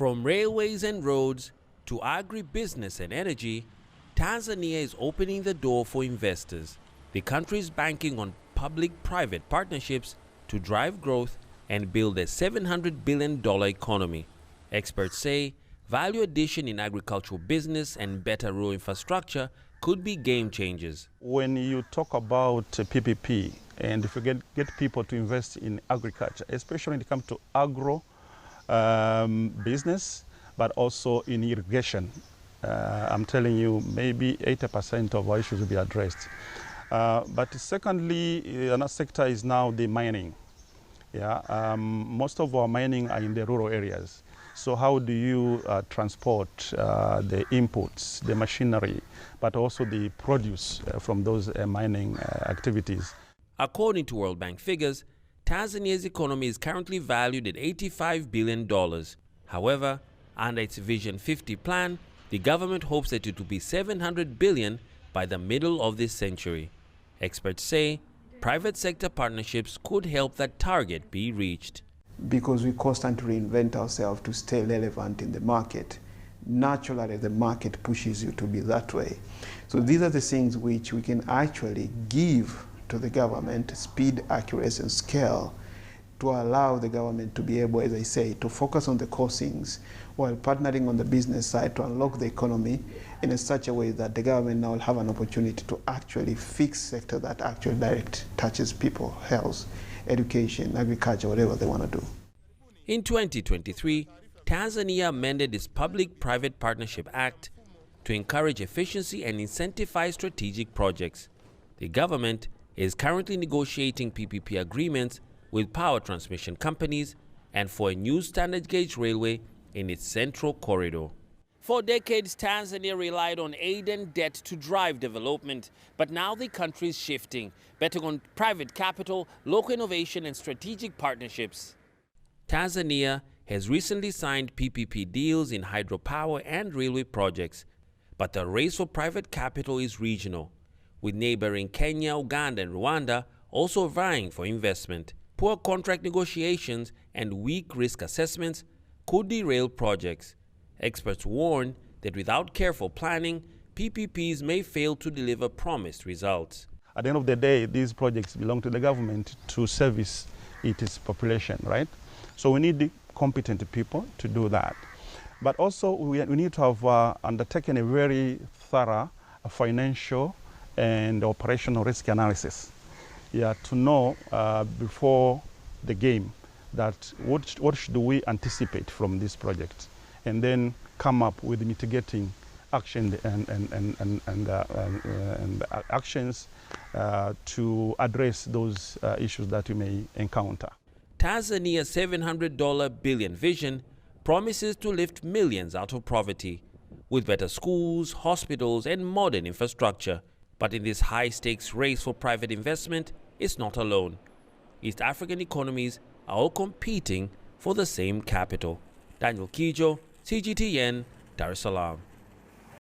From railways and roads to agribusiness and energy, Tanzania is opening the door for investors. The country is banking on public-private partnerships to drive growth and build a $700 billion economy. Experts say value addition in agricultural business and better rural infrastructure could be game changers. When you talk about PPP and if you get people to invest in agriculture, especially when it comes to agro business, but also in irrigation, I'm telling you, maybe 80% of our issues will be addressed. But secondly, another sector is now the mining. Most of our mining are in the rural areas. So how do you transport the inputs, the machinery, but also the produce from those mining activities? According to World Bank figures, Tanzania's economy is currently valued at $85 billion. However, under its Vision 50 plan, the government hopes that it will be $700 billion by the middle of this century. Experts say private sector partnerships could help that target be reached. Because we constantly reinvent ourselves to stay relevant in the market. Naturally, the market pushes you to be that way. So these are the things which we can actually give to the government: speed, accuracy, and scale, to allow the government to be able, as I say, to focus on the core things while partnering on the business side to unlock the economy in such a way that the government now will have an opportunity to actually fix sector that actually direct touches people, health, education, agriculture, whatever they want to do. In 2023, Tanzania amended its Public-Private Partnership Act to encourage efficiency and incentivize strategic projects. The government is currently negotiating PPP agreements with power transmission companies and for a new standard gauge railway in its central corridor. For decades, Tanzania relied on aid and debt to drive development, but now the country is shifting, betting on private capital, local innovation, and strategic partnerships. Tanzania has recently signed PPP deals in hydropower and railway projects, but the race for private capital is regional, with neighboring Kenya, Uganda, and Rwanda also vying for investment. Poor contract negotiations and weak risk assessments could derail projects. Experts warn that without careful planning, PPPs may fail to deliver promised results. At the end of the day, these projects belong to the government to service its population, right? So we need competent people to do that. But also we need to have undertaken a very thorough financial and operational risk analysis, to know before the game that what should we anticipate from this project, and then come up with mitigating action and actions to address those issues that we may encounter. Tanzania's $700 billion vision promises to lift millions out of poverty with better schools, hospitals, and modern infrastructure. But in this high-stakes race for private investment, it's not alone. East African economies are all competing for the same capital. Daniel Kijo, CGTN, Dar es Salaam.